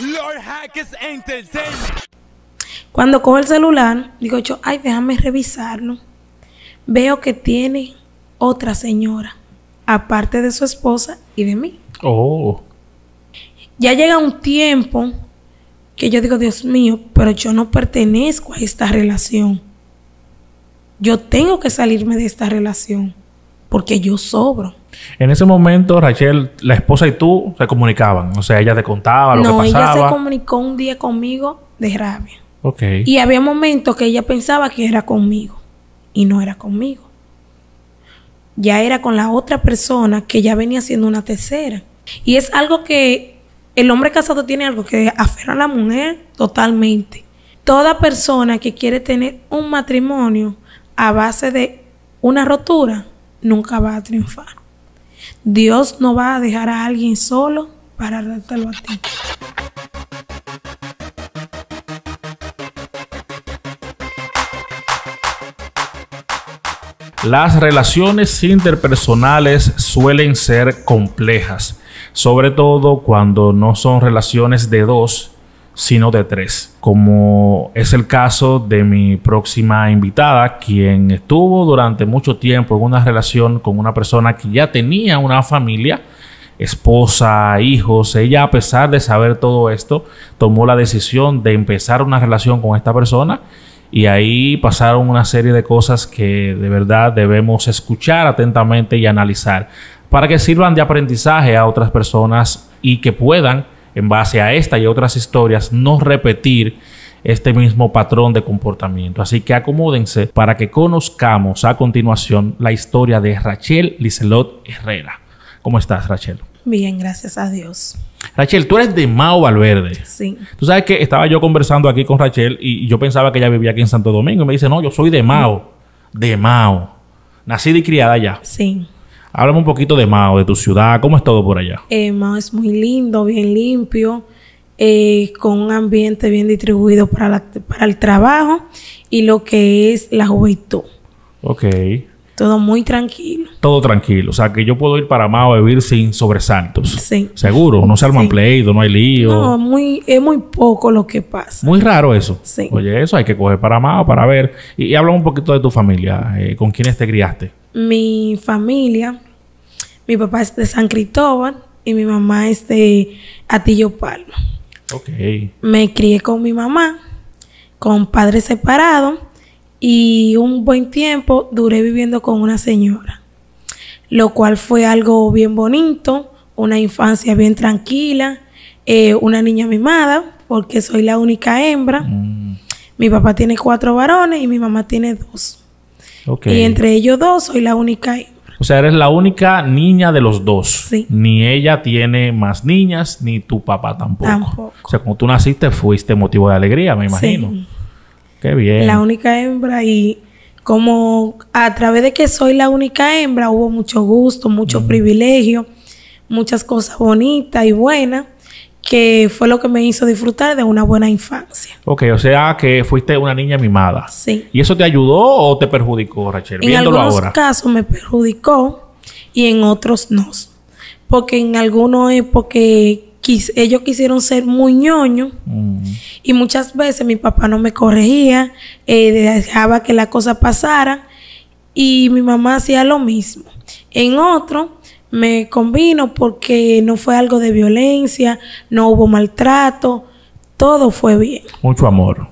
Lord Hackers Entertainment. Cuando cojo el celular, digo yo, ay, déjame revisarlo. Veo que tiene otra señora, aparte de su esposa y de mí. Oh. Ya llega un tiempo que yo digo, Dios mío, pero yo no pertenezco a esta relación. Yo tengo que salirme de esta relación porque yo sobro. En ese momento, Rachel, la esposa y tú se comunicaban. O sea, ella te contaba lo que pasaba. No, ella se comunicó un día conmigo de rabia. Ok. Y había momentos que ella pensaba que era conmigo y no era conmigo. Ya era con la otra persona que ya venía siendo una tercera. Y es algo que el hombre casado tiene algo que aferra a la mujer totalmente. Toda persona que quiere tener un matrimonio a base de una rotura nunca va a triunfar. Dios no va a dejar a alguien solo para dártelo a ti. Las relaciones interpersonales suelen ser complejas, sobre todo cuando no son relaciones de dos, sino de tres, como es el caso de mi próxima invitada, quien estuvo durante mucho tiempo en una relación con una persona que ya tenía una familia, esposa, hijos. Ella, a pesar de saber todo esto, tomó la decisión de empezar una relación con esta persona. Y ahí pasaron una serie de cosas que de verdad debemos escuchar atentamente y analizar para que sirvan de aprendizaje a otras personas y que puedan, en base a esta y otras historias, no repetir este mismo patrón de comportamiento. Así que acomódense para que conozcamos a continuación la historia de Rachel Lizelot Herrera. ¿Cómo estás, Rachel? Bien, gracias a Dios. Rachel, tú eres de Mao Valverde. Sí. Tú sabes que estaba yo conversando aquí con Rachel y yo pensaba que ella vivía aquí en Santo Domingo. Y me dice, no, yo soy de Mao. De Mao. Nacida y criada allá. Sí. Háblame un poquito de Mao, de tu ciudad. ¿Cómo es todo por allá? Mao es muy lindo, bien limpio, con un ambiente bien distribuido para el trabajo y lo que es la juventud. Ok. Todo muy tranquilo. Todo tranquilo. O sea, que yo puedo ir para Mao a vivir sin sobresaltos. Sí. Seguro. No se arman Sí. pleito, no hay lío. No, es muy poco lo que pasa. Muy raro eso. Sí. Oye, eso hay que coger para Mao para ver. Y habla un poquito de tu familia. ¿Con quiénes te criaste? Mi familia, mi papá es de San Cristóbal y mi mamá es de Atillo Palma. Ok. Me crié con mi mamá, con padres separados, y un buen tiempo duré viviendo con una señora, lo cual fue algo bien bonito, una infancia bien tranquila, una niña mimada, porque soy la única hembra. Mi papá tiene 4 varones y mi mamá tiene 2. Ok. Y entre ellos 2 soy la única hembra. O sea, eres la única niña de los dos. Sí. Ni ella tiene más niñas, ni tu papá tampoco. Tampoco. O sea, cuando tú naciste fuiste motivo de alegría, me imagino. Sí. Qué bien. La única hembra, y como a través de que soy la única hembra hubo mucho gusto, mucho privilegio, muchas cosas bonitas y buenas, que fue lo que me hizo disfrutar de una buena infancia. Ok, o sea que fuiste una niña mimada. Sí. ¿Y eso te ayudó o te perjudicó, Rachel? En Viéndolo algunos ahora. casos me perjudicó y en otros no. Porque en algunos es porque ellos quisieron ser muy ñoños y muchas veces mi papá no me corregía, dejaba que la cosa pasara y mi mamá hacía lo mismo. En otro me convino porque no fue algo de violencia, no hubo maltrato, todo fue bien. Mucho amor.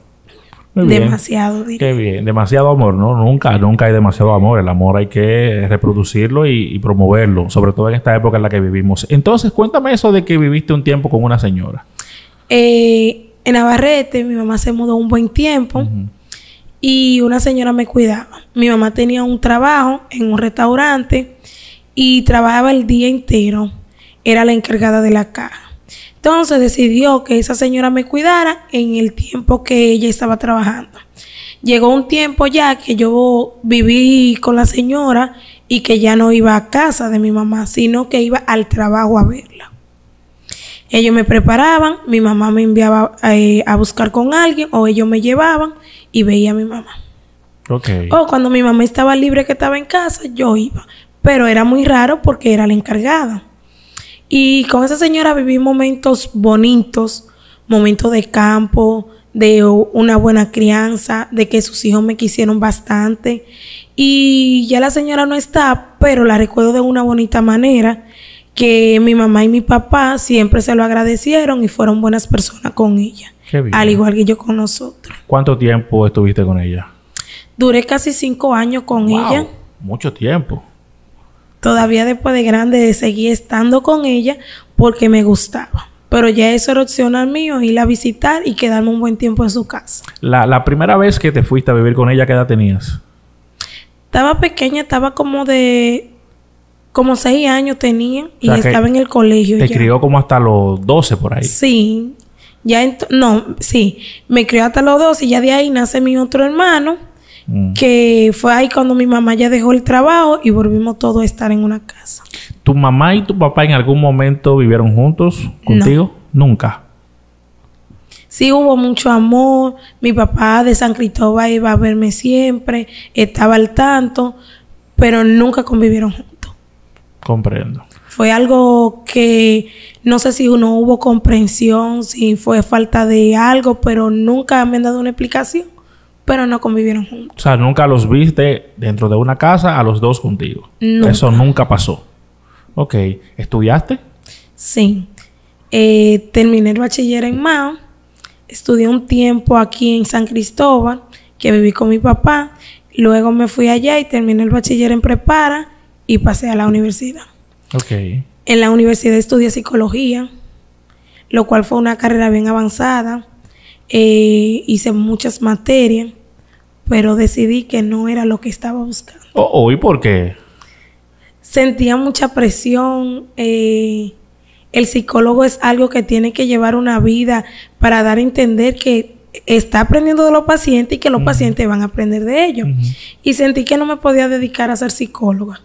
Muy bien. Demasiado, diría. Qué bien. Demasiado amor, ¿no? Nunca hay demasiado amor. El amor hay que reproducirlo y promoverlo, sobre todo en esta época en la que vivimos. Entonces, cuéntame eso de que viviste un tiempo con una señora. En Navarrete, mi mamá se mudó un buen tiempo y una señora me cuidaba. Mi mamá tenía un trabajo en un restaurante y trabajaba el día entero. Era la encargada de la caja. Entonces decidió que esa señora me cuidara en el tiempo que ella estaba trabajando. Llegó un tiempo ya que yo viví con la señora y que ya no iba a casa de mi mamá, sino que iba al trabajo a verla. Ellos me preparaban, mi mamá me enviaba a buscar con alguien o ellos me llevaban y veía a mi mamá. Ok. O cuando mi mamá estaba libre, que estaba en casa, yo iba. Pero era muy raro porque era la encargada. Y con esa señora viví momentos bonitos, momentos de campo, de una buena crianza, de que sus hijos me quisieron bastante. Y ya la señora no está, pero la recuerdo de una bonita manera, que mi mamá y mi papá siempre se lo agradecieron y fueron buenas personas con ella. Qué bien. Al igual que yo con nosotros. ¿Cuánto tiempo estuviste con ella? Duré casi 5 años con Wow, ella. mucho tiempo. Todavía después de grande seguí estando con ella porque me gustaba. Pero ya eso era opcional mío, ir a visitar y quedarme un buen tiempo en su casa. La primera vez que te fuiste a vivir con ella, ¿qué edad tenías? Estaba pequeña, estaba como 6 años tenía y O sea, que estaba en el colegio Te ya. crió como hasta los 12 por ahí. Sí. Sí. Me crió hasta los 12 y ya de ahí nace mi otro hermano, que fue ahí cuando mi mamá ya dejó el trabajo y volvimos todos a estar en una casa. ¿Tu mamá y tu papá en algún momento vivieron juntos contigo? Nunca. Sí, hubo mucho amor. Mi papá de San Cristóbal iba a verme siempre, estaba al tanto, pero nunca convivieron juntos. Comprendo. Fue algo que no sé si no hubo comprensión, si fue falta de algo, pero nunca me han dado una explicación, pero no convivieron juntos. O sea, nunca los viste dentro de una casa a los dos contigo. Nunca. Eso nunca pasó. Ok. ¿Estudiaste? Sí. Terminé el bachiller en Mao. Estudié un tiempo aquí en San Cristóbal, que viví con mi papá. Luego me fui allá y terminé el bachiller en Prepara y pasé a la universidad. Ok. En la universidad estudié psicología, lo cual fue una carrera bien avanzada. Hice muchas materias, pero decidí que no era lo que estaba buscando. ¿Y por qué? Sentía mucha presión. El psicólogo es algo que tiene que llevar una vida para dar a entender que está aprendiendo de los pacientes y que los pacientes van a aprender de ellos. Y sentí que no me podía dedicar a ser psicóloga,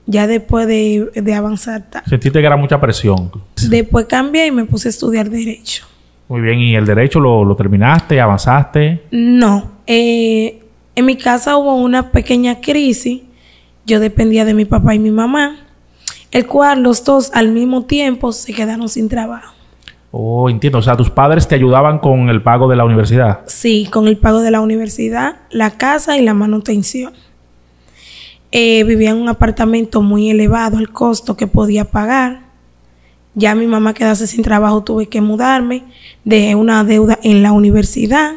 ya después de avanzar tal. Sentiste que era mucha presión. Después cambié y me puse a estudiar Derecho. Muy bien. ¿Y el derecho lo terminaste? ¿Avanzaste? No. En mi casa hubo una pequeña crisis. Yo dependía de mi papá y mi mamá, el cual los dos al mismo tiempo se quedaron sin trabajo. Oh, entiendo. O sea, tus padres te ayudaban con el pago de la universidad. Sí, con el pago de la universidad, la casa y la manutención. Vivía en un apartamento muy elevado el costo que podía pagar. Ya mi mamá quedase sin trabajo, tuve que mudarme, dejé una deuda en la universidad.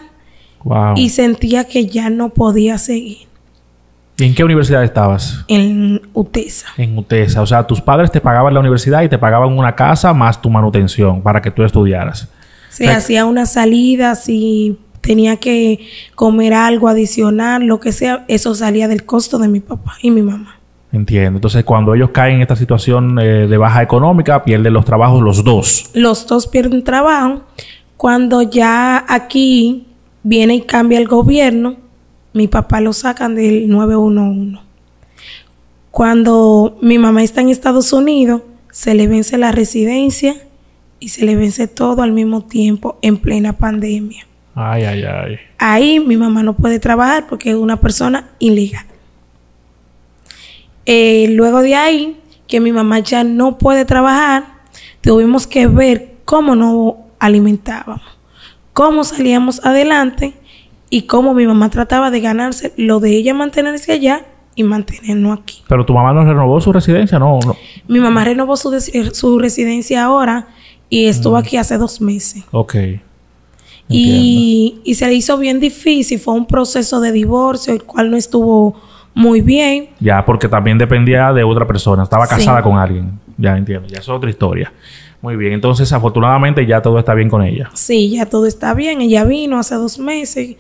Wow. Y sentía que ya no podía seguir. ¿Y en qué universidad estabas? En UTESA. En UTESA. O sea, tus padres te pagaban la universidad y te pagaban una casa más tu manutención para que tú estudiaras. Se hacía una salida, si tenía que comer algo adicional, lo que sea, eso salía del costo de mi papá y mi mamá. Entiendo. Entonces, cuando ellos caen en esta situación de baja económica, pierden los trabajos los dos. Los dos pierden trabajo. Cuando ya aquí viene y cambia el gobierno, mi papá lo sacan del 911. Cuando mi mamá está en Estados Unidos, se le vence la residencia y se le vence todo al mismo tiempo en plena pandemia. Ay, ay, ay. Ahí mi mamá no puede trabajar porque es una persona ilegal. Luego de ahí, que mi mamá ya no puede trabajar, tuvimos que ver cómo nos alimentábamos, cómo salíamos adelante y cómo mi mamá trataba de ganarse lo de ella mantenerse allá y mantenernos aquí. ¿Pero tu mamá no renovó su residencia? No. Mi mamá renovó su residencia ahora y estuvo aquí hace 2 meses. Ok. Y se le hizo bien difícil. Fue un proceso de divorcio, el cual no estuvo muy bien. Ya, porque también dependía de otra persona. Estaba casada Sí. con alguien. Ya entiendo. Ya es otra historia. Muy bien. Entonces, afortunadamente, ya todo está bien con ella. Sí, ya todo está bien. Ella vino hace 2 meses.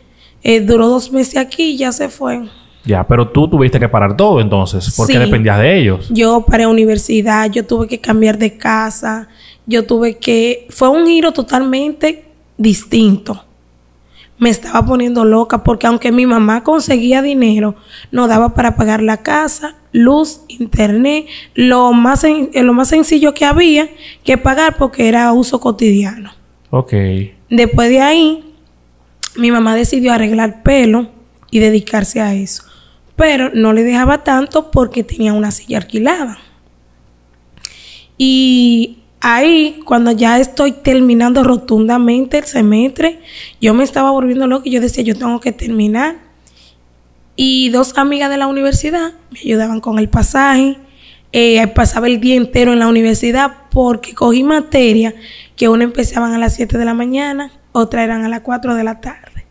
Duró 2 meses aquí y ya se fue. Ya, pero tú tuviste que parar todo entonces. Porque Sí. dependías de ellos. Yo paré universidad, yo tuve que cambiar de casa, fue un giro totalmente distinto. Me estaba poniendo loca porque aunque mi mamá conseguía dinero, no daba para pagar la casa, luz, internet, lo más sencillo que había que pagar porque era uso cotidiano. Ok. Después de ahí, mi mamá decidió arreglar pelo y dedicarse a eso. Pero no le dejaba tanto porque tenía una silla alquilada. Y ahí, cuando ya estoy terminando rotundamente el semestre, yo me estaba volviendo loca y yo decía, yo tengo que terminar. Y 2 amigas de la universidad me ayudaban con el pasaje. Pasaba el día entero en la universidad porque cogí materia que una empezaban a las 7 de la mañana, otra eran a las 4 de la tarde.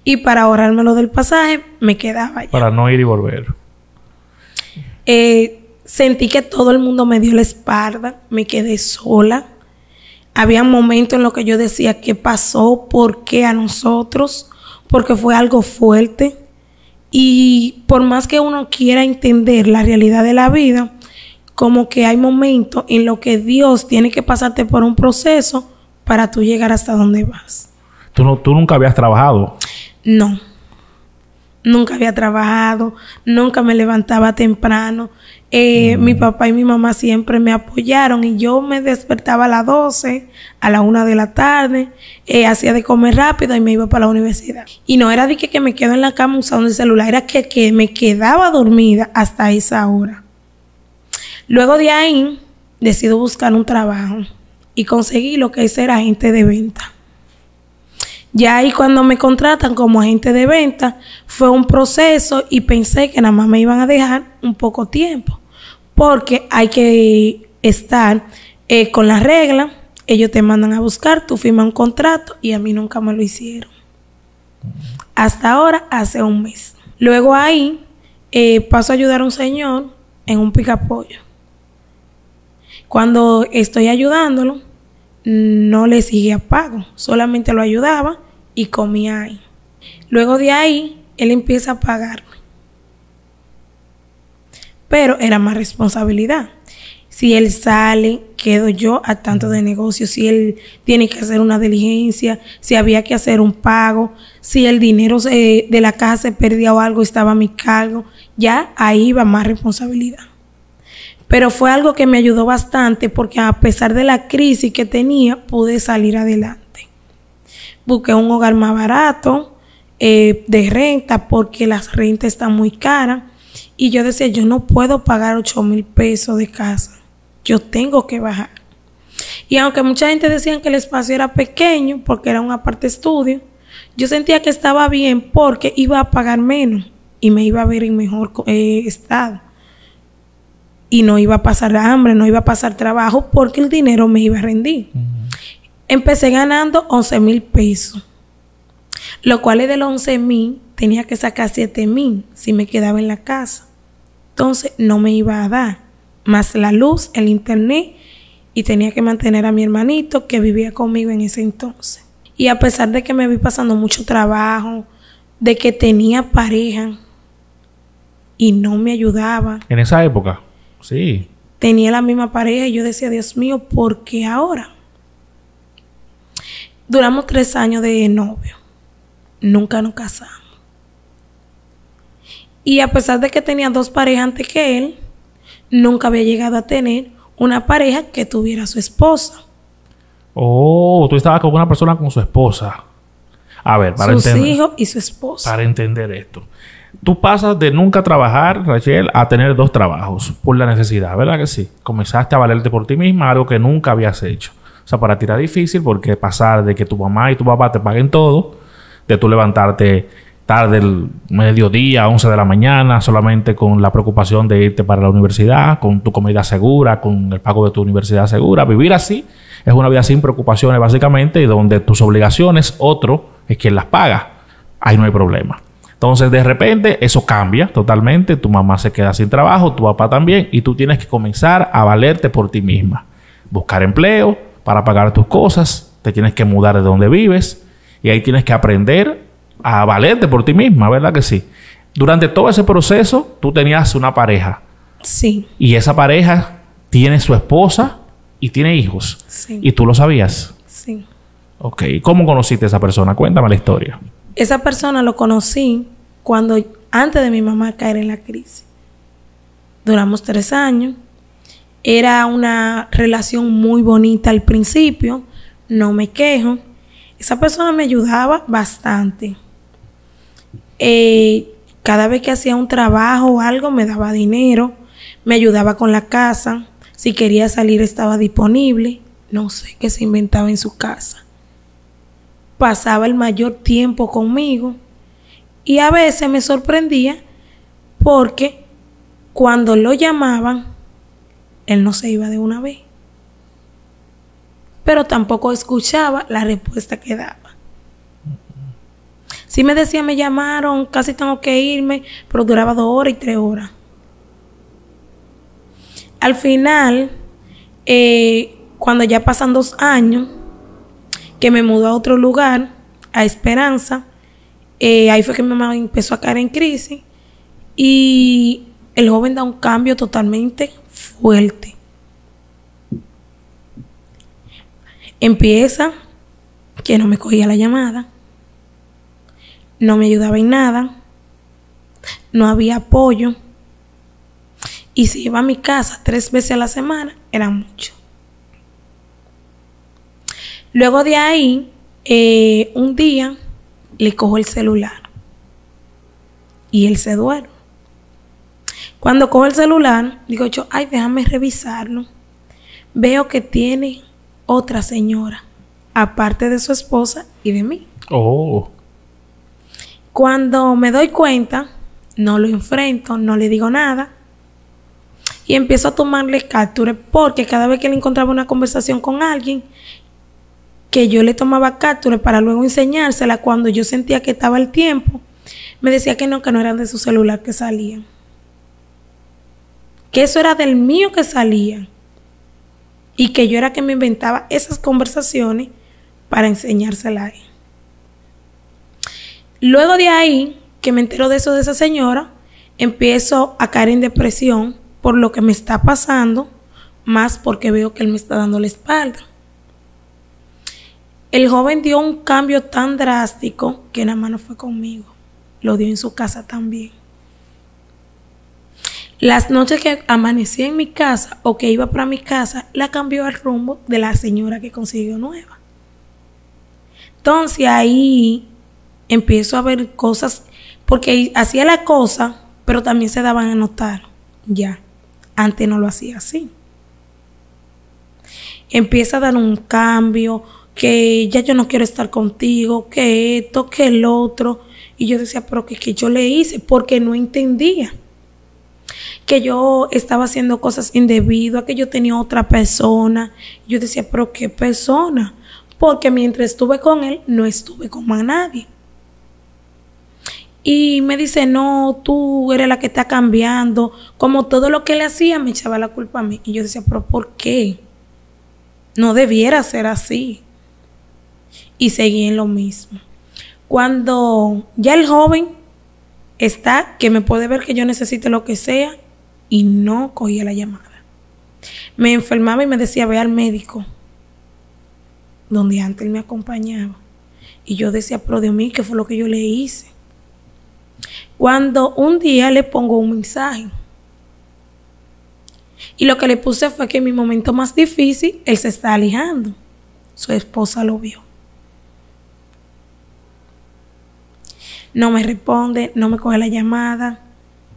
Y para ahorrarme lo del pasaje, me quedaba allá. Para no ir y volver. Sentí que todo el mundo me dio la espalda, me quedé sola. Había momentos en los que yo decía, ¿qué pasó? ¿Por qué a nosotros? Porque fue algo fuerte. Y por más que uno quiera entender la realidad de la vida, como que hay momentos en los que Dios tiene que pasarte por un proceso para tú llegar hasta donde vas. ¿Tú nunca habías trabajado? No. Nunca había trabajado, nunca me levantaba temprano. Mi papá y mi mamá siempre me apoyaron y yo me despertaba a las 12, a la 1 de la tarde, hacía de comer rápido y me iba para la universidad. Y no era de que me quedo en la cama usando el celular, era que me quedaba dormida hasta esa hora. Luego de ahí, decido buscar un trabajo y conseguí lo que es ser agente de venta. Ya ahí cuando me contratan como agente de venta, fue un proceso y pensé que nada más me iban a dejar un poco tiempo. Porque hay que estar con las reglas, ellos te mandan a buscar, tú firmas un contrato y a mí nunca me lo hicieron. Hasta ahora, hace un mes. Luego ahí, paso a ayudar a un señor en un picapollo. Cuando estoy ayudándolo, no le exigía pago, solamente lo ayudaba y comía ahí. Luego de ahí, él empieza a pagarme. Pero era más responsabilidad. Si él sale, quedo yo al tanto de negocio. Si él tiene que hacer una diligencia, si había que hacer un pago, si el dinero de la caja se perdía o algo, estaba a mi cargo. Ya ahí iba más responsabilidad. Pero fue algo que me ayudó bastante porque a pesar de la crisis que tenía, pude salir adelante. Busqué un hogar más barato de renta porque las rentas están muy caras. Y yo decía, yo no puedo pagar 8,000 pesos de casa. Yo tengo que bajar. Y aunque mucha gente decía que el espacio era pequeño porque era un aparte estudio, yo sentía que estaba bien porque iba a pagar menos y me iba a ver en mejor estado. Y no iba a pasar hambre, no iba a pasar trabajo porque el dinero me iba a rendir. Empecé ganando 11,000 pesos. Lo cual de los 11,000 tenía que sacar 7,000 si me quedaba en la casa. Entonces no me iba a dar. Más la luz, el internet y tenía que mantener a mi hermanito que vivía conmigo en ese entonces. Y a pesar de que me vi pasando mucho trabajo, de que tenía pareja y no me ayudaba. En esa época, sí. Tenía la misma pareja y yo decía, Dios mío, ¿por qué ahora? Duramos 3 años de novio. Nunca nos casamos. Y a pesar de que tenía 2 parejas antes que él, nunca había llegado a tener una pareja que tuviera su esposa. Oh, tú estabas con una persona con su esposa. A ver, para sus entender. hijos y su esposa. Para entender esto. Tú pasas de nunca trabajar, Rachel, a tener 2 trabajos por la necesidad, ¿verdad que sí? Comenzaste a valerte por ti misma, algo que nunca habías hecho. O sea, para ti era difícil porque pasar de que tu mamá y tu papá te paguen todo, de tú levantarte tarde, el mediodía, 11 de la mañana, solamente con la preocupación de irte para la universidad, con tu comida segura, con el pago de tu universidad segura. Vivir así es una vida sin preocupaciones, básicamente, y donde tus obligaciones, otro es quien las paga. Ahí no hay problema. Entonces, de repente, eso cambia totalmente. Tu mamá se queda sin trabajo, tu papá también, y tú tienes que comenzar a valerte por ti misma. Buscar empleo para pagar tus cosas, te tienes que mudar de donde vives, y ahí tienes que aprender a valerte por ti misma, ¿verdad que sí? Durante todo ese proceso, tú tenías una pareja. Sí. Y esa pareja tiene su esposa y tiene hijos. Sí. ¿Y tú lo sabías? Sí. Ok. ¿Cómo conociste a esa persona? Cuéntame la historia. Esa persona lo conocí antes de mi mamá caer en la crisis. Duramos 3 años. Era una relación muy bonita al principio. No me quejo. Esa persona me ayudaba bastante. Cada vez que hacía un trabajo o algo, me daba dinero. Me ayudaba con la casa. Si quería salir estaba disponible. No sé qué se inventaba en su casa. Pasaba el mayor tiempo conmigo y a veces me sorprendía porque cuando lo llamaban, él no se iba de una vez. Pero tampoco escuchaba la respuesta que daba. Si me decía, me llamaron, casi tengo que irme, pero duraba 2 horas y 3 horas. Al final, cuando ya pasan 2 años, que me mudó a otro lugar, a Esperanza, ahí fue que mi mamá empezó a caer en crisis y el joven da un cambio totalmente fuerte. Empieza que no me cogía la llamada, no me ayudaba en nada, no había apoyo y si iba a mi casa 3 veces a la semana, era mucho. Luego de ahí, un día le cojo el celular y él se duerme. Cuando cojo el celular, digo yo, ay, déjame revisarlo. Veo que tiene otra señora, aparte de su esposa y de mí. Oh. Cuando me doy cuenta, no lo enfrento, no le digo nada y empiezo a tomarle captura porque cada vez que le encontraba una conversación con alguien, que yo le tomaba captura para luego enseñársela cuando yo sentía que estaba el tiempo, me decía que no eran de su celular que salían. Que eso era del mío que salían. Y que yo era que me inventaba esas conversaciones para enseñársela a él. Luego de ahí, que me entero de eso de esa señora, empiezo a caer en depresión por lo que me está pasando, más porque veo que él me está dando la espalda. El joven dio un cambio tan drástico que nada más no fue conmigo. Lo dio en su casa también. Las noches que amanecía en mi casa o que iba para mi casa, la cambió el rumbo de la señora que consiguió nueva. Entonces ahí empiezo a ver cosas, porque hacía la cosa, pero también se daban a notar. Ya, antes no lo hacía así. Empieza a dar un cambio, que ya yo no quiero estar contigo, que esto, que el otro. Y yo decía, pero que yo le hice, porque no entendía. Que yo estaba haciendo cosas indebidas, que yo tenía otra persona. Yo decía, pero ¿qué persona? Porque mientras estuve con él, no estuve con más nadie. Y me dice, no, tú eres la que está cambiando. Como todo lo que le hacía, me echaba la culpa a mí. Y yo decía, pero ¿por qué? No debiera ser así. Y seguí en lo mismo. Cuando ya el joven está, que me puede ver que yo necesite lo que sea, y no cogía la llamada. Me enfermaba y me decía, ve al médico, donde antes él me acompañaba. Y yo decía, pero Dios mío, ¿qué fue lo que yo le hice? Cuando un día le pongo un mensaje, y lo que le puse fue que en mi momento más difícil, él se está alejando. Su esposa lo vio. No me responde, no me coge la llamada,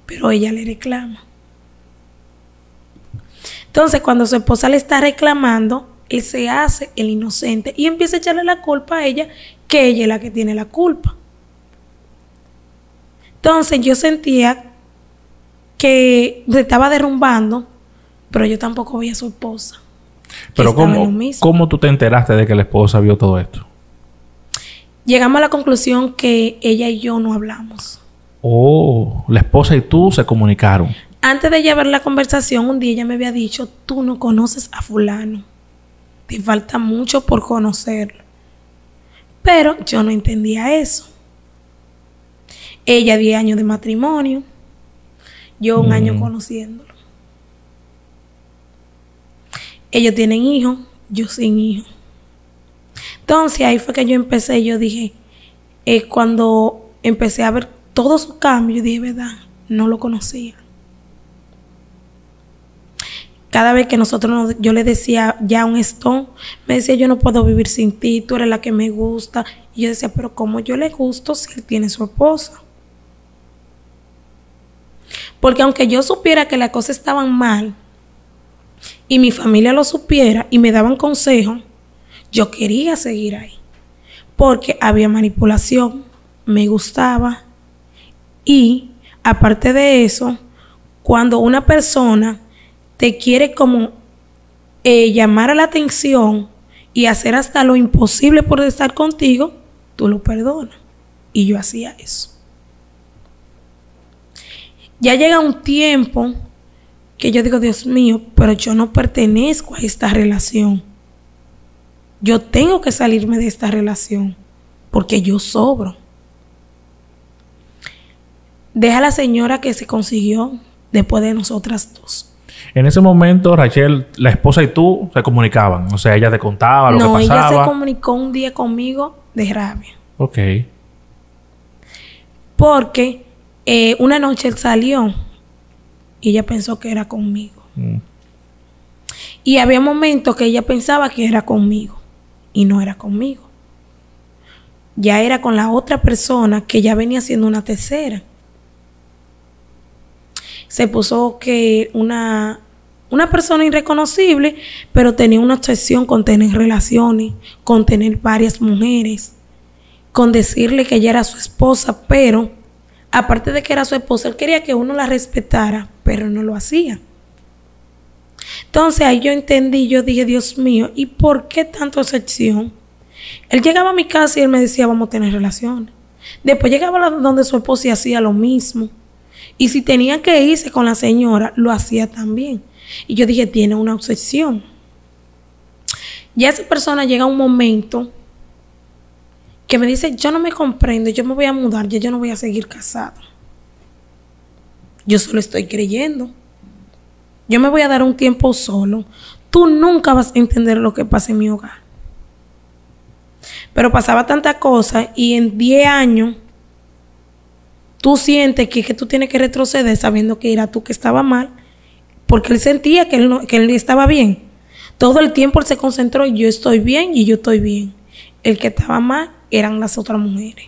pero ella le reclama. Entonces, cuando su esposa le está reclamando, él se hace el inocente y empieza a echarle la culpa a ella, que ella es la que tiene la culpa. Entonces, yo sentía que se estaba derrumbando, pero yo tampoco veía a su esposa. Pero ¿cómo tú te enteraste de que la esposa vio todo esto? Llegamos a la conclusión que ella y yo no hablamos. Oh, la esposa y tú se comunicaron. Antes de llevar la conversación, un día ella me había dicho, tú no conoces a fulano. Te falta mucho por conocerlo. Pero yo no entendía eso. Ella 10 años de matrimonio. Yo 1 año conociéndolo. Ellos tienen hijos, yo sin hijos. Entonces ahí fue que yo empecé, yo dije, cuando empecé a ver todo su cambio, yo dije, verdad, no lo conocía. Cada vez que yo le decía ya un stone, me decía, yo no puedo vivir sin ti, tú eres la que me gusta. Y yo decía, pero ¿cómo yo le gusto si él tiene su esposa? Porque aunque yo supiera que las cosas estaban mal, y mi familia lo supiera y me daban consejos, yo quería seguir ahí. Porque había manipulación, me gustaba. Y aparte de eso, cuando una persona te quiere como llamar a la atención y hacer hasta lo imposible por estar contigo, tú lo perdonas. Y yo hacía eso. Ya llega un tiempo que yo digo, Dios mío, pero yo no pertenezco a esta relación. Yo tengo que salirme de esta relación porque yo sobro. Deja a la señora que se consiguió después de nosotras dos. En ese momento, Rachel, la esposa y tú se comunicaban. O sea, ella te contaba lo que pasaba. No, ella se comunicó un día conmigo de rabia. Ok. Porque una noche él salió y ella pensó que era conmigo. Y había momentos que ella pensaba que era conmigo y no era conmigo. Ya era con la otra persona que ya venía siendo una tercera. Se puso que una persona irreconocible, pero tenía una obsesión con tener relaciones, con tener varias mujeres, con decirle que ella era su esposa, pero aparte de que era su esposa, él quería que uno la respetara, pero no lo hacía. Entonces ahí yo entendí, yo dije, Dios mío, ¿y por qué tanta obsesión? Él llegaba a mi casa y él me decía, vamos a tener relaciones. Después llegaba donde su esposa y hacía lo mismo. Y si tenía que irse con la señora, lo hacía también. Y yo dije, tiene una obsesión. Ya esa persona llega a un momento que me dice, yo no me comprendo, yo me voy a mudar, ya yo no voy a seguir casado. Yo solo estoy creyendo. Yo me voy a dar un tiempo solo. Tú nunca vas a entender lo que pasa en mi hogar. Pero pasaba tanta cosa y en 10 años tú sientes que tú tienes que retroceder sabiendo que era tú que estaba mal, porque él sentía que él estaba bien. Todo el tiempo él se concentró, yo estoy bien y yo estoy bien. El que estaba mal eran las otras mujeres.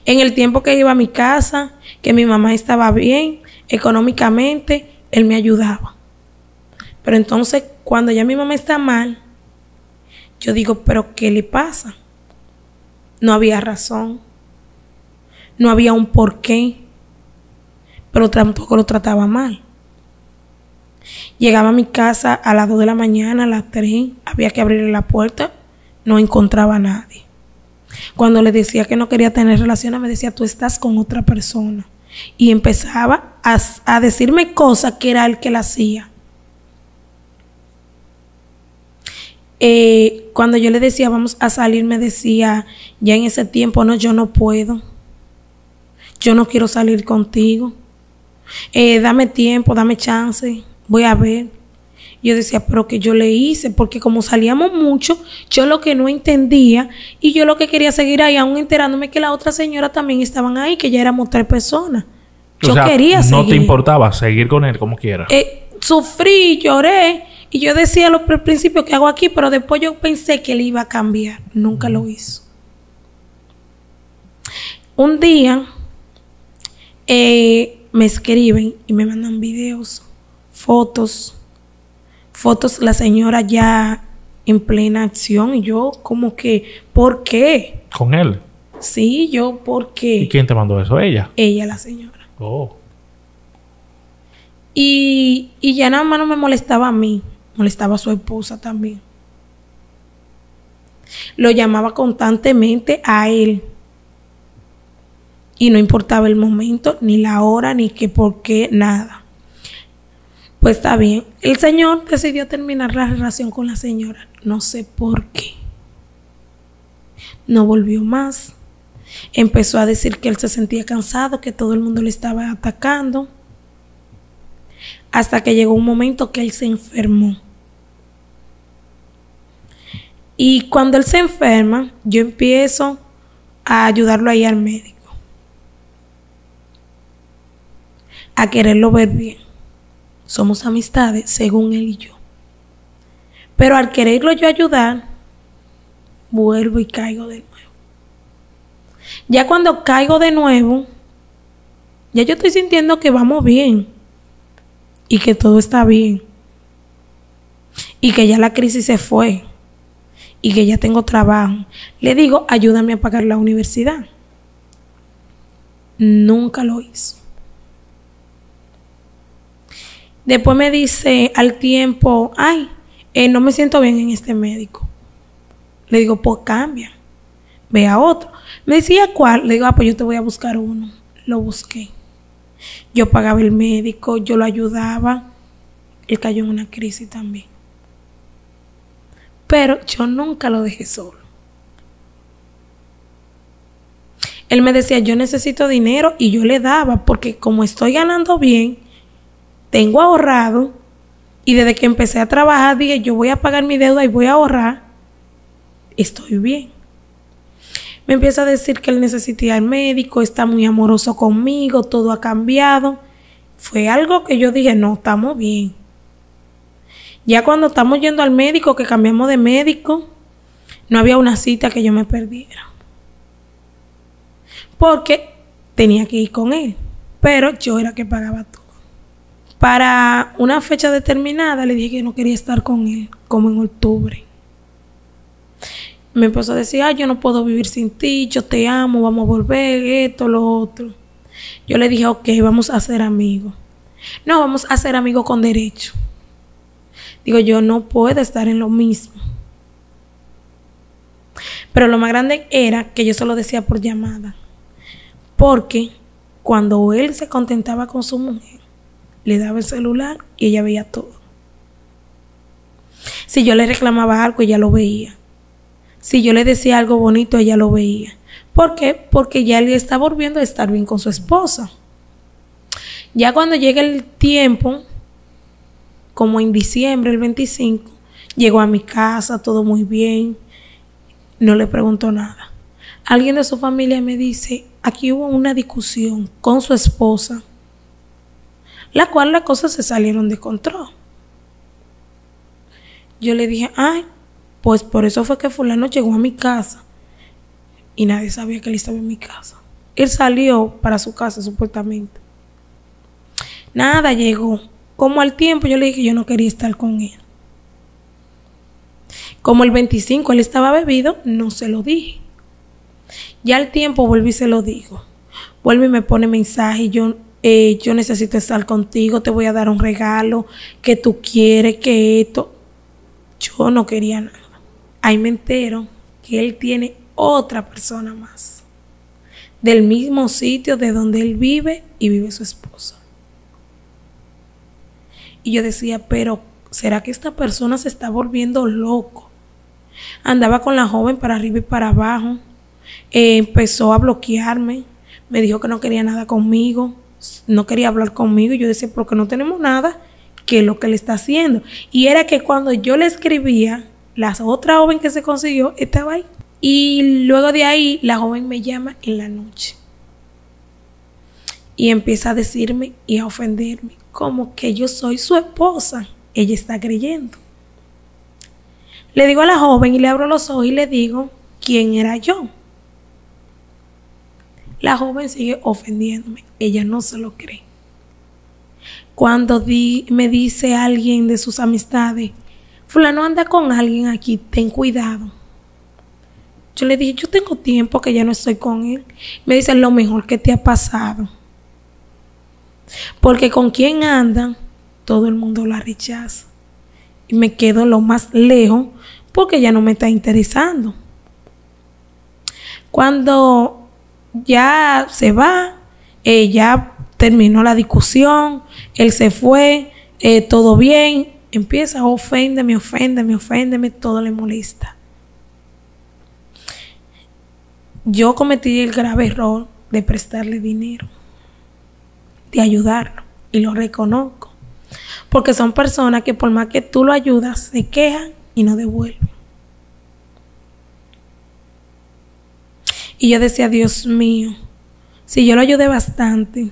En el tiempo que iba a mi casa, que mi mamá estaba bien, económicamente, él me ayudaba. Pero entonces, cuando ya mi mamá está mal, yo digo, ¿pero qué le pasa? No había razón. No había un porqué. Pero tampoco lo trataba mal. Llegaba a mi casa a las 2 de la mañana, a las 3, había que abrirle la puerta, no encontraba a nadie. Cuando le decía que no quería tener relaciones, me decía, tú estás con otra persona. Y empezaba a decirme cosas que era él que la hacía. Cuando yo le decía, vamos a salir, me decía, ya en ese tiempo, no, yo no puedo. Yo no quiero salir contigo. Dame tiempo, dame chance, voy a ver. Yo decía, pero que yo le hice, porque como salíamos mucho, yo lo que no entendía, y yo lo que quería seguir ahí, aún enterándome que la otra señora también estaban ahí, que ya éramos 3 personas. Yo quería seguir. No te importaba seguir con él como quiera. Sufrí, lloré, y yo decía al principio, ¿qué hago aquí? Pero después yo pensé que él iba a cambiar. Nunca lo hizo. Un día, me escriben y me mandan videos, fotos, la señora ya en plena acción, y yo como que, ¿por qué? ¿Con él? Sí, yo, ¿por qué? ¿Y quién te mandó eso? ¿Ella? Ella, la señora. Oh. Y ya nada más no me molestaba a mí, molestaba a su esposa también. Lo llamaba constantemente a él. Y no importaba el momento, ni la hora, ni que por qué, nada. Pues está bien. El señor decidió terminar la relación con la señora. No sé por qué. No volvió más. Empezó a decir que él se sentía cansado, que todo el mundo le estaba atacando. Hasta que llegó un momento que él se enfermó. Y cuando él se enferma, yo empiezo a ayudarlo a ir al médico. A quererlo ver bien. Somos amistades, según él y yo. Pero al quererlo yo ayudar, vuelvo y caigo de nuevo. Ya cuando caigo de nuevo, ya yo estoy sintiendo que vamos bien. y que todo está bien y que ya la crisis se fue y que ya tengo trabajo. Le digo, ayúdame a pagar la universidad. Nunca lo hizo. Después me dice al tiempo, ay, no me siento bien en este médico. Le digo, pues cambia, ve a otro. Me decía, ¿cuál? Le digo, pues yo te voy a buscar uno. Lo busqué. Yo pagaba el médico, yo lo ayudaba. Él cayó en una crisis también. Pero yo nunca lo dejé solo. Él me decía, yo necesito dinero, y yo le daba, porque como estoy ganando bien, tengo ahorrado, y desde que empecé a trabajar dije, yo voy a pagar mi deuda y voy a ahorrar, estoy bien. Me empieza a decir que él necesita ir al médico, está muy amoroso conmigo, todo ha cambiado. Fue algo que yo dije, no, estamos bien. Ya cuando estamos yendo al médico, que cambiamos de médico, no había una cita que yo me perdiera. Porque tenía que ir con él, pero yo era que pagaba todo. Para una fecha determinada le dije que no quería estar con él, como en octubre. Me empezó a decir, yo no puedo vivir sin ti, yo te amo, vamos a volver, esto, lo otro. Yo le dije, ok, vamos a ser amigos. No, vamos a ser amigos con derecho. Digo, yo no puedo estar en lo mismo. Pero lo más grande era que yo se lo decía por llamada. Porque cuando él se contentaba con su mujer, le daba el celular y ella veía todo. Si yo le reclamaba algo, ella lo veía. Si yo le decía algo bonito, ella lo veía. ¿Por qué? Porque ya él está volviendo a estar bien con su esposa. Ya cuando llega el tiempo, como en diciembre, el 25, llegó a mi casa, todo muy bien. No le preguntó nada. Alguien de su familia me dice, aquí hubo una discusión con su esposa, la cual las cosas se salieron de control. Yo le dije, pues por eso fue que fulano llegó a mi casa y nadie sabía que él estaba en mi casa. Él salió para su casa supuestamente. Nada, llegó. Como al tiempo yo le dije que yo no quería estar con él. Como el 25 él estaba bebido, no se lo dije. Ya al tiempo volví y se lo digo. Vuelve y me pone mensaje, yo necesito estar contigo, te voy a dar un regalo, que tú quieres, que esto. Yo no quería nada. Ahí me entero que él tiene otra persona más, del mismo sitio de donde él vive y vive su esposa. Y yo decía, pero ¿será que esta persona se está volviendo loco? Andaba con la joven para arriba y para abajo. Empezó a bloquearme. Me dijo que no quería nada conmigo. No quería hablar conmigo. Y yo decía, porque no tenemos nada. ¿Qué es lo que le está haciendo? Y era que cuando yo le escribía, la otra joven que se consiguió estaba ahí. Y luego de ahí, la joven me llama en la noche. Y empieza a decirme y a ofenderme. Como que yo soy su esposa. Ella está creyendo. Le digo a la joven y le abro los ojos y le digo quién era yo. La joven sigue ofendiéndome. Ella no se lo cree. Cuando me dice alguien de sus amistades, fulano anda con alguien aquí, ten cuidado. Yo le dije, yo tengo tiempo que ya no estoy con él. Me dice, lo mejor que te ha pasado. Porque con quien andan, todo el mundo la rechaza. Y me quedo lo más lejos porque ya no me está interesando. Cuando ya se va, ya terminó la discusión, él se fue, todo bien, empieza a oféndeme, todo le molesta. Yo cometí el grave error de prestarle dinero, de ayudarlo, y lo reconozco, porque son personas que por más que tú lo ayudas, se quejan y no devuelven. Y yo decía, Dios mío, si yo lo ayudé bastante,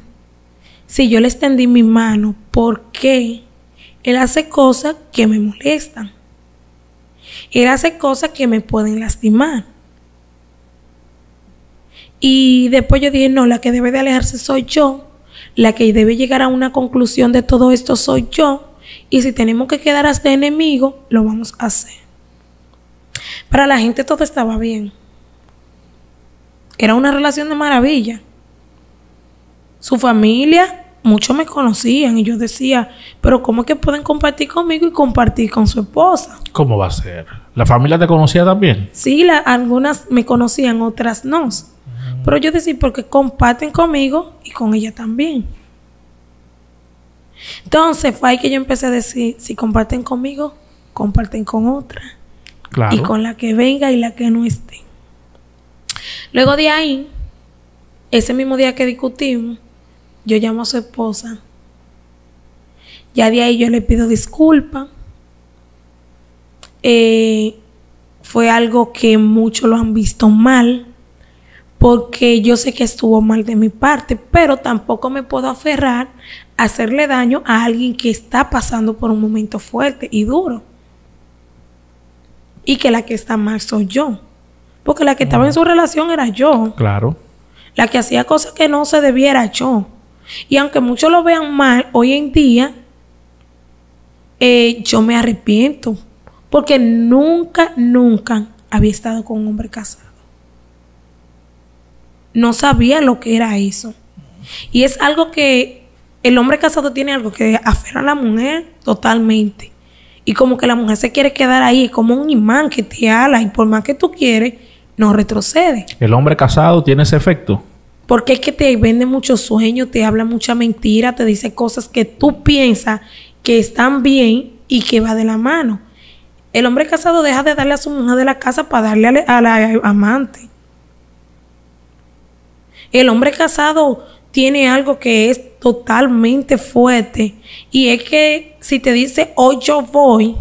si yo le extendí mi mano, ¿por qué él hace cosas que me molestan? Él hace cosas que me pueden lastimar. Y después yo dije, no, la que debe de alejarse soy yo. La que debe llegar a una conclusión de todo esto soy yo. Y si tenemos que quedar hasta enemigos, lo vamos a hacer. Para la gente todo estaba bien. Era una relación de maravilla. Su familia, muchos me conocían y yo decía, pero ¿cómo es que pueden compartir conmigo y compartir con su esposa? ¿Cómo va a ser? ¿La familia te conocía también? Sí, algunas me conocían, otras no. Pero yo decía, porque comparten conmigo y con ella también. Entonces fue ahí que yo empecé a decir, si comparten conmigo, comparten con otra. Claro. Y con la que venga y la que no esté. Luego de ahí, ese mismo día que discutimos, yo llamo a su esposa. Ya de ahí yo le pido disculpas. Fue algo que muchos lo han visto mal, porque yo sé que estuvo mal de mi parte, pero tampoco me puedo aferrar a hacerle daño a alguien que está pasando por un momento fuerte y duro. Y que la que está mal soy yo. Porque la que estaba en su relación era yo. Claro. La que hacía cosas que no se debiera yo. Y aunque muchos lo vean mal, hoy en día yo me arrepiento. Porque nunca había estado con un hombre casado. No sabía lo que era eso. Y es algo que el hombre casado tiene algo que aferra a la mujer totalmente. Y como que la mujer se quiere quedar ahí, es como un imán que te ala y por más que tú quieres, no retrocede. ¿El hombre casado tiene ese efecto? Porque es que te vende muchos sueños, te habla mucha mentira, te dice cosas que tú piensas que están bien y que va de la mano. El hombre casado deja de darle a su mujer de la casa para darle a la amante. El hombre casado tiene algo que es totalmente fuerte y es que si te dice hoy yo voy,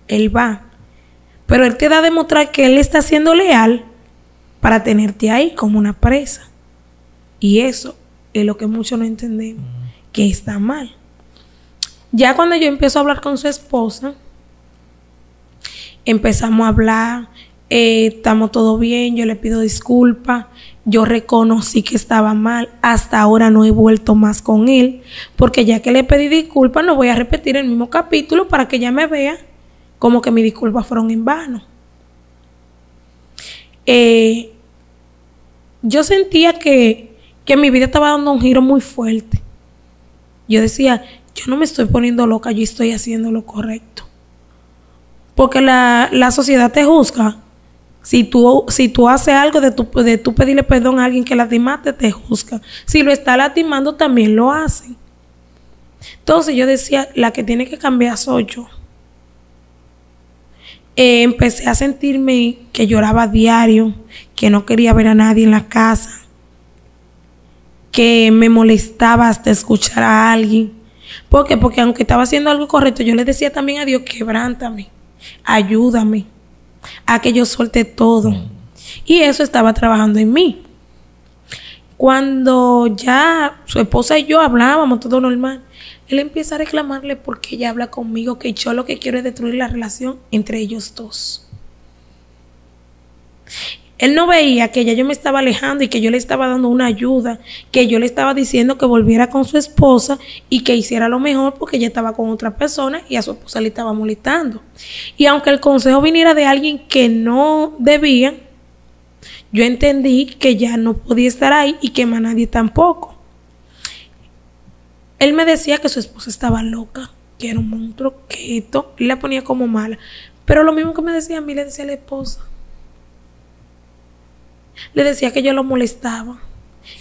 él va. Pero él te da a demostrar que él está siendo leal para tenerte ahí como una presa. Y eso es lo que muchos no entendemos, que está mal. Ya cuando yo empiezo a hablar con su esposa, empezamos a hablar, estamos todo bien, yo le pido disculpas, yo reconocí que estaba mal, hasta ahora no he vuelto más con él, porque ya que le pedí disculpas no voy a repetir el mismo capítulo para que ella me vea como que mis disculpas fueron en vano. Yo sentía que mi vida estaba dando un giro muy fuerte. Yo decía, yo no me estoy poniendo loca, yo estoy haciendo lo correcto. Porque la sociedad te juzga. Si tú haces algo de tú pedirle perdón a alguien que lastimaste, te juzga. Si lo está lastimando, también lo hacen. Entonces yo decía, la que tiene que cambiar soy yo. Empecé a sentirme que lloraba a diario, que no quería ver a nadie en la casa, que me molestaba hasta escuchar a alguien. ¿Por qué? Porque aunque estaba haciendo algo correcto, yo le decía también a Dios, quebrántame, ayúdame a que yo suelte todo. Y eso estaba trabajando en mí. Cuando ya su esposa y yo hablábamos todo normal, él empieza a reclamarle porque ella habla conmigo, que yo lo que quiero es destruir la relación entre ellos dos. Él no veía que ya yo me estaba alejando y que yo le estaba dando una ayuda, que yo le estaba diciendo que volviera con su esposa y que hiciera lo mejor porque ella estaba con otra persona y a su esposa le estaba molestando. Y aunque el consejo viniera de alguien que no debía, yo entendí que ya no podía estar ahí y que más nadie tampoco. Él me decía que su esposa estaba loca, que era un monstruo, que esto, él la ponía como mala. Pero lo mismo que me decía a mí, le decía a la esposa. Le decía que yo lo molestaba,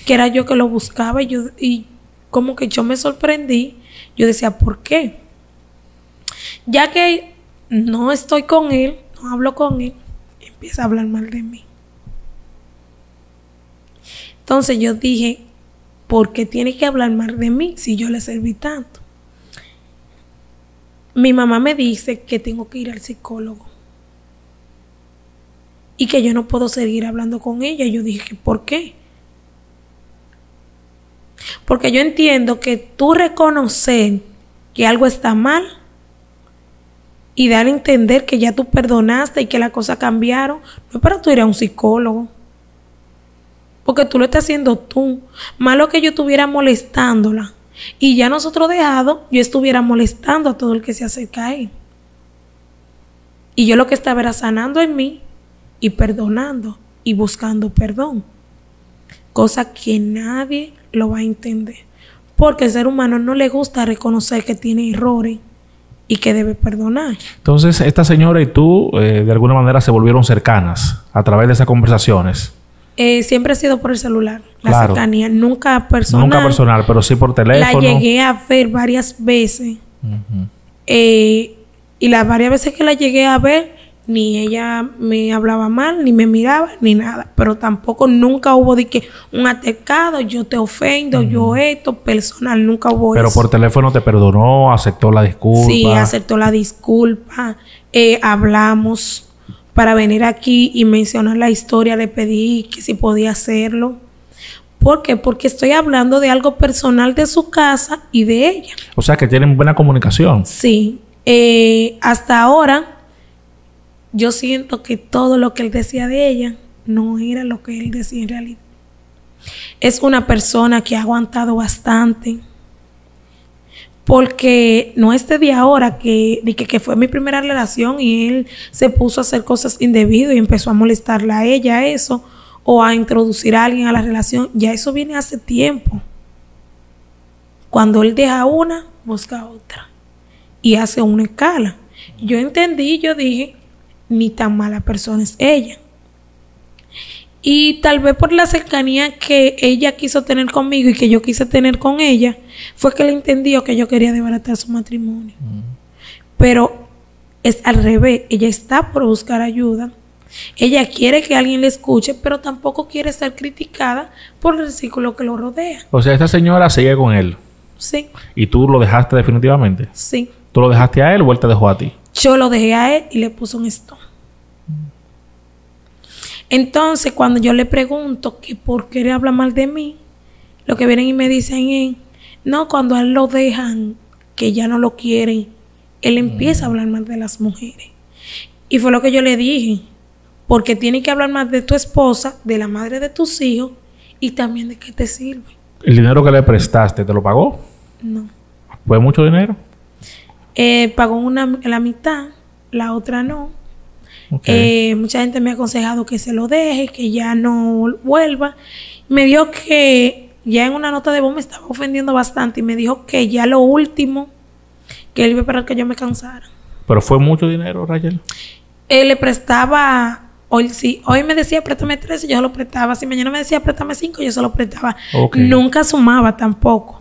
que era yo que lo buscaba y como que yo me sorprendí. Yo decía, ¿por qué? Ya que no estoy con él, no hablo con él, empieza a hablar mal de mí. Entonces yo dije, ¿por qué tiene que hablar mal de mí si yo le serví tanto? Mi mamá me dice que tengo que ir al psicólogo y que yo no puedo seguir hablando con ella. Yo dije, ¿por qué? Porque yo entiendo que tú reconocer que algo está mal y dar a entender que ya tú perdonaste y que las cosas cambiaron, no es para tú ir a un psicólogo. porque tú lo estás haciendo tú. Malo que yo estuviera molestándola y ya nosotros dejado, yo estuviera molestando a todo el que se acerca a él. Y yo lo que estaba era sanando en mí y perdonando y buscando perdón. Cosa que nadie lo va a entender. Porque al ser humano no le gusta reconocer que tiene errores y que debe perdonar. Entonces, esta señora y tú, de alguna manera, se volvieron cercanas a través de esas conversaciones. Siempre ha sido por el celular, la Claro. cercanía, nunca personal. Nunca personal, pero sí por La teléfono. llegué a ver varias veces. Ujú. Y las varias veces que la llegué a ver, ni ella me hablaba mal, ni me miraba, ni nada. Pero tampoco nunca hubo de que un altercado, yo te ofendo, yo esto, personal, nunca hubo Pero eso. por teléfono te perdonó, aceptó la disculpa. Sí, aceptó la disculpa. Hablamos para venir aquí y mencionar la historia, le pedí que si podía hacerlo. ¿Por qué? Porque estoy hablando de algo personal de su casa y de ella. O sea, que tienen buena comunicación. Sí. Hasta ahora, yo siento que todo lo que él decía de ella no era lo que él decía en realidad. Es una persona que ha aguantado bastante. Porque no es de ahora que fue mi primera relación y él se puso a hacer cosas indebidas y empezó a molestarla a ella, eso, o a introducir a alguien a la relación. Ya eso viene hace tiempo. Cuando él deja una, busca otra. Y hace una escala. Yo entendí, yo dije, ni tan mala persona es ella. Y tal vez por la cercanía que ella quiso tener conmigo y que yo quise tener con ella, fue que él entendió que yo quería desbaratar su matrimonio. Pero es al revés. Ella está por buscar ayuda. Ella quiere que alguien le escuche, pero tampoco quiere ser criticada por el círculo que lo rodea. O sea, esta señora sigue con él. Sí, ¿Y tú lo dejaste definitivamente? sí. ¿Tú lo dejaste a él o él te dejó a ti? Yo lo dejé a él y le puso un stop. Entonces, cuando yo le pregunto que por qué le habla mal de mí, lo que vienen y me dicen es, no, cuando a él lo dejan, que ya no lo quieren, él empieza a hablar mal de las mujeres. Y fue lo que yo le dije, porque tiene que hablar más de tu esposa, de la madre de tus hijos y también de qué te sirve. ¿El dinero que le prestaste te lo pagó? No. ¿Fue mucho dinero? Pagó la mitad, la otra no. Ok. Mucha gente me ha aconsejado que se lo deje, que ya no vuelva. Me dijo que ya en una nota de voz me estaba ofendiendo bastante y me dijo que ya lo último, que él iba a esperar que yo me cansara. ¿Pero fue mucho dinero, Rayel? Él le prestaba, hoy me decía préstame 13, yo se lo prestaba. Si mañana me decía préstame 5, yo se lo prestaba. Ok. Nunca sumaba tampoco.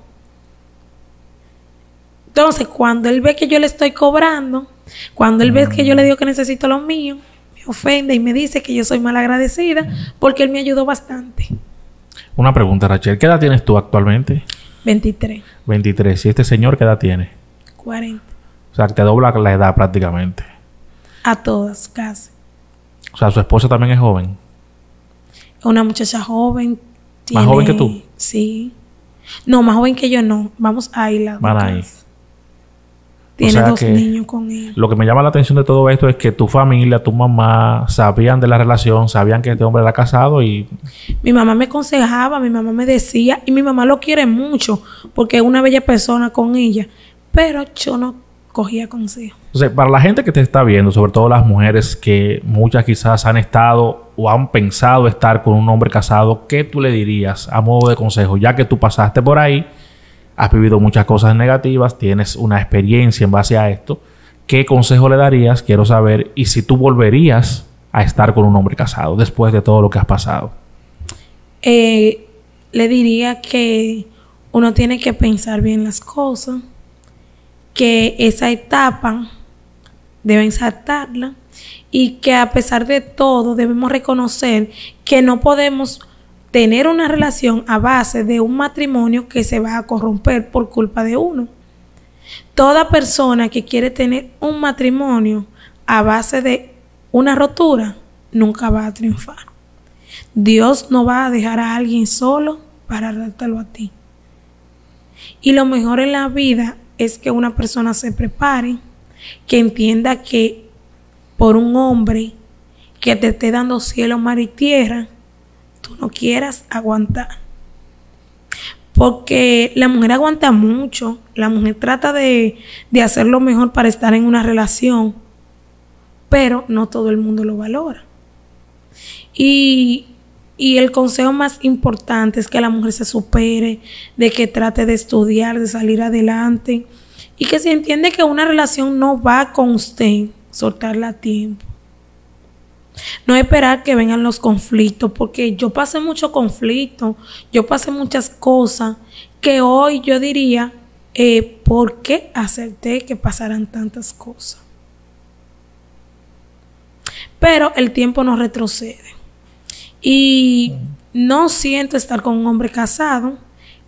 Entonces, cuando él ve que yo le estoy cobrando, cuando él ve que yo le digo que necesito lo mío, me ofende y me dice que yo soy mal agradecida porque él me ayudó bastante. Una pregunta, Rachel. ¿Qué edad tienes tú actualmente? 23, 23. ¿Y este señor qué edad tiene? 40, O sea, que te dobla la edad prácticamente. a todas casi. O sea, su esposa también es joven. Es una muchacha joven. ¿Más joven que tú? Sí. No, más joven que yo no. Vamos a ir las dos Van ahí. casi. Tiene sea 2 que niños con él. Lo que me llama la atención de todo esto es que tu familia, tu mamá, sabían de la relación, sabían que este hombre era casado y... Mi mamá me aconsejaba, mi mamá me decía, y mi mamá lo quiere mucho porque es una bella persona con ella, pero yo no cogía consejo. Entonces, para la gente que te está viendo, sobre todo las mujeres que muchas quizás han estado o han pensado estar con un hombre casado, ¿qué tú le dirías a modo de consejo? Ya que tú pasaste por ahí, has vivido muchas cosas negativas, tienes una experiencia en base a esto, ¿qué consejo le darías? Quiero saber, y si tú volverías a estar con un hombre casado después de todo lo que has pasado. Le diría que uno tiene que pensar bien las cosas, que esa etapa deben saltarla y que a pesar de todo debemos reconocer que no podemos tener una relación a base de un matrimonio que se va a corromper por culpa de uno. Toda persona que quiere tener un matrimonio a base de una rotura nunca va a triunfar. Dios no va a dejar a alguien solo para dártelo a ti. Y lo mejor en la vida es que una persona se prepare, que entienda que por un hombre que te esté dando cielo, mar y tierra, tú no quieras aguantar. Porque la mujer aguanta mucho, la mujer trata de hacer lo mejor para estar en una relación, pero no todo el mundo lo valora. Y el consejo más importante es que la mujer se supere, de que trate de estudiar, de salir adelante, y que si entiende que una relación no va con usted, soltarla a tiempo. No esperar que vengan los conflictos, porque yo pasé mucho conflicto, yo pasé muchas cosas que hoy yo diría, ¿por qué acepté que pasaran tantas cosas? Pero el tiempo no retrocede. Y no siento estar con un hombre casado,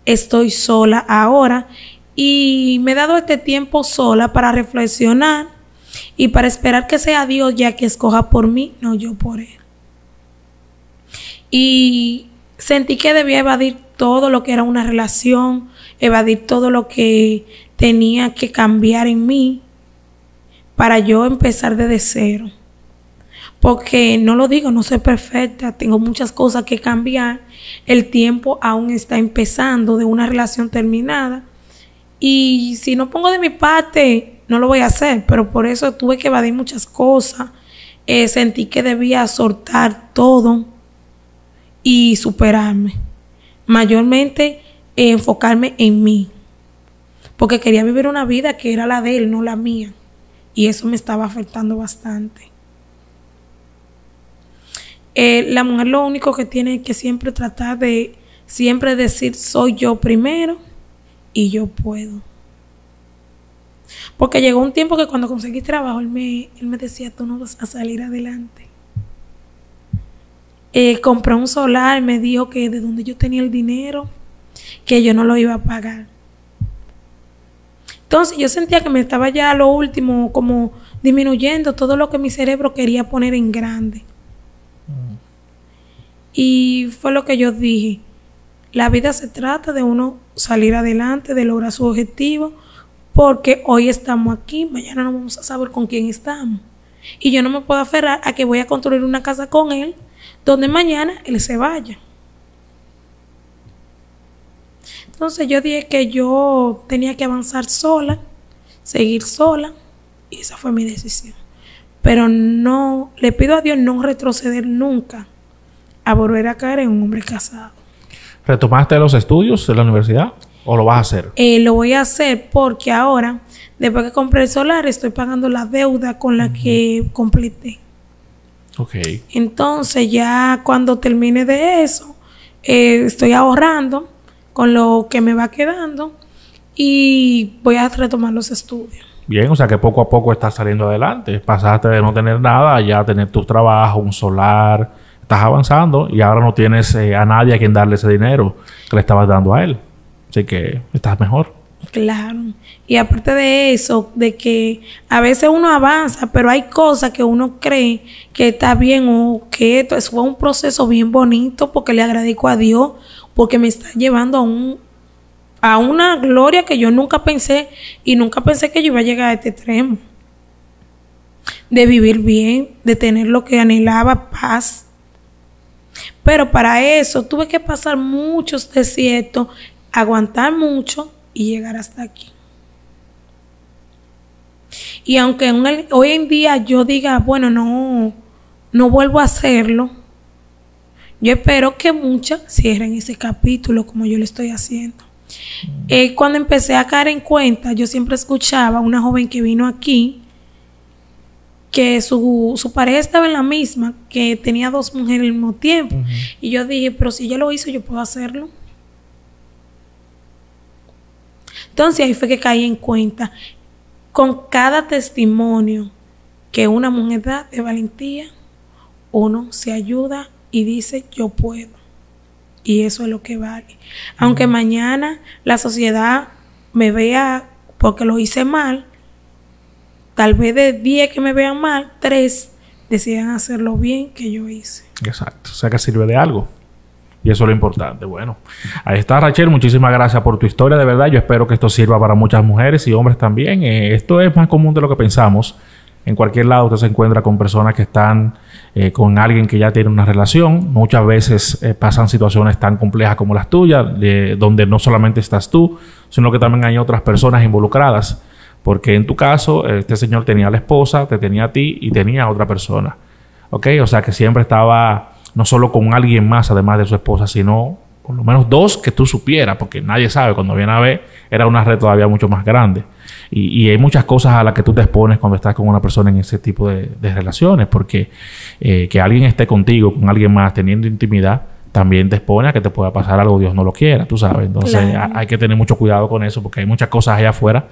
estoy sola ahora y me he dado este tiempo sola para reflexionar y para esperar que sea Dios ya que escoja por mí, no yo por él. Y sentí que debía evadir todo lo que era una relación, evadir todo lo que tenía que cambiar en mí para yo empezar desde cero. Porque no lo digo, no soy perfecta, tengo muchas cosas que cambiar. El tiempo aún está empezando de una relación terminada. Y si no pongo de mi parte, no lo voy a hacer. Pero por eso tuve que evadir muchas cosas. Sentí que debía soltar todo y superarme. Mayormente enfocarme en mí. Porque quería vivir una vida que era la de él, no la mía. Y eso me estaba afectando bastante. La mujer lo único que tiene que siempre tratar de siempre decir soy yo primero y yo puedo. Porque llegó un tiempo que cuando conseguí trabajo él me decía tú no vas a salir adelante. Compré un solar y me dijo que de donde yo tenía el dinero que yo no lo iba a pagar. Entonces yo sentía que me estaba ya a lo último como disminuyendo todo lo que mi cerebro quería poner en grande. Y fue lo que yo dije. La vida se trata de uno salir adelante, de lograr su objetivo, porque hoy estamos aquí, mañana no vamos a saber con quién estamos. Y yo no me puedo aferrar a que voy a construir una casa con él, donde mañana él se vaya. Entonces yo dije que yo tenía que avanzar sola, seguir sola, y esa fue mi decisión. Pero no, le pido a Dios no retroceder nunca a volver a caer en un hombre casado. ¿Retomaste los estudios en la universidad o lo vas a hacer? Lo voy a hacer porque ahora, después que compré el solar, estoy pagando la deuda con la que completé. Ok. Entonces, ya cuando termine de eso, estoy ahorrando con lo que me va quedando y voy a retomar los estudios. Bien, o sea que poco a poco estás saliendo adelante. Pasaste de no tener nada a ya tener tu trabajo, un solar. Estás avanzando y ahora no tienes a nadie a quien darle ese dinero que le estabas dando a él. Así que estás mejor. Claro. Y aparte de eso, de que a veces uno avanza, pero hay cosas que uno cree que está bien o que esto fue un proceso bien bonito porque le agradezco a Dios porque me está llevando a una gloria que yo nunca pensé y nunca pensé que yo iba a llegar a este extremo. De vivir bien, de tener lo que anhelaba, paz. Pero para eso tuve que pasar muchos desiertos, aguantar mucho y llegar hasta aquí. Y aunque hoy en día yo diga, bueno, no vuelvo a hacerlo, yo espero que muchas cierren ese capítulo como yo lo estoy haciendo. Cuando empecé a caer en cuenta, yo siempre escuchaba a una joven que vino aquí, que su pareja estaba en la misma, que tenía 2 mujeres al mismo tiempo. Y yo dije, pero si ella lo hizo, yo puedo hacerlo. Entonces ahí fue que caí en cuenta. Con cada testimonio que una mujer da de valentía, uno se ayuda y dice, yo puedo. Y eso es lo que vale. Aunque mañana la sociedad me vea porque lo hice mal, tal vez de 10 que me vean mal, 3 decidan hacerlo bien que yo hice. Exacto. O sea que sirve de algo. Y eso es lo importante. Bueno, ahí está, Rachel. Muchísimas gracias por tu historia. De verdad, yo espero que esto sirva para muchas mujeres y hombres también. Esto es más común de lo que pensamos. En cualquier lado usted se encuentra con personas que están con alguien que ya tiene una relación. Muchas veces pasan situaciones tan complejas como las tuyas, donde no solamente estás tú, sino que también hay otras personas involucradas. Porque en tu caso, este señor tenía a la esposa, te tenía a ti y tenía a otra persona. ¿Ok? O sea que siempre estaba no solo con alguien más además de su esposa, sino por lo menos dos que tú supieras, porque nadie sabe. Cuando viene a ver, era una red todavía mucho más grande. Y hay muchas cosas a las que tú te expones cuando estás con una persona en ese tipo de relaciones, porque que alguien esté contigo, con alguien más, teniendo intimidad, también te expone a que te pueda pasar algo, Dios no lo quiera, tú sabes. Entonces claro, hay que tener mucho cuidado con eso, porque hay muchas cosas allá afuera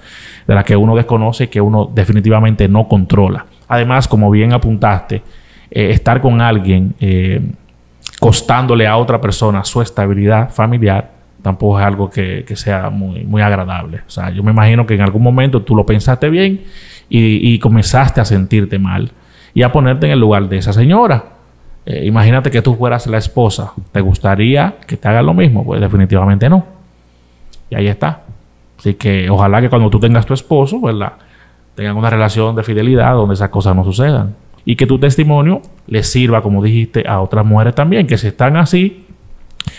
de las que uno desconoce y que uno definitivamente no controla. Además, como bien apuntaste, estar con alguien costándole a otra persona su estabilidad familiar tampoco es algo que sea muy agradable. O sea, yo me imagino que en algún momento tú lo pensaste bien y comenzaste a sentirte mal y a ponerte en el lugar de esa señora. Imagínate que tú fueras la esposa. ¿Te gustaría que te hagan lo mismo? Pues definitivamente no. Y ahí está. Así que ojalá que cuando tú tengas tu esposo, ¿verdad?, tengan una relación de fidelidad donde esas cosas no sucedan. Y que tu testimonio les sirva, como dijiste, a otras mujeres también, que si están así,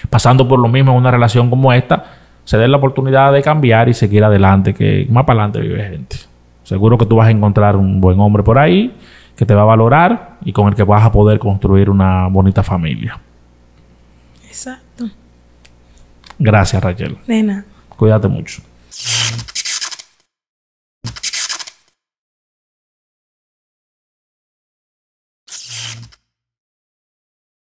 pasando por lo mismo en una relación como esta, se den la oportunidad de cambiar y seguir adelante, que más para adelante vive gente. Seguro que tú vas a encontrar un buen hombre por ahí que te va a valorar y con el que vas a poder construir una bonita familia. Exacto. Gracias, Rachel. De nada. Cuídate mucho.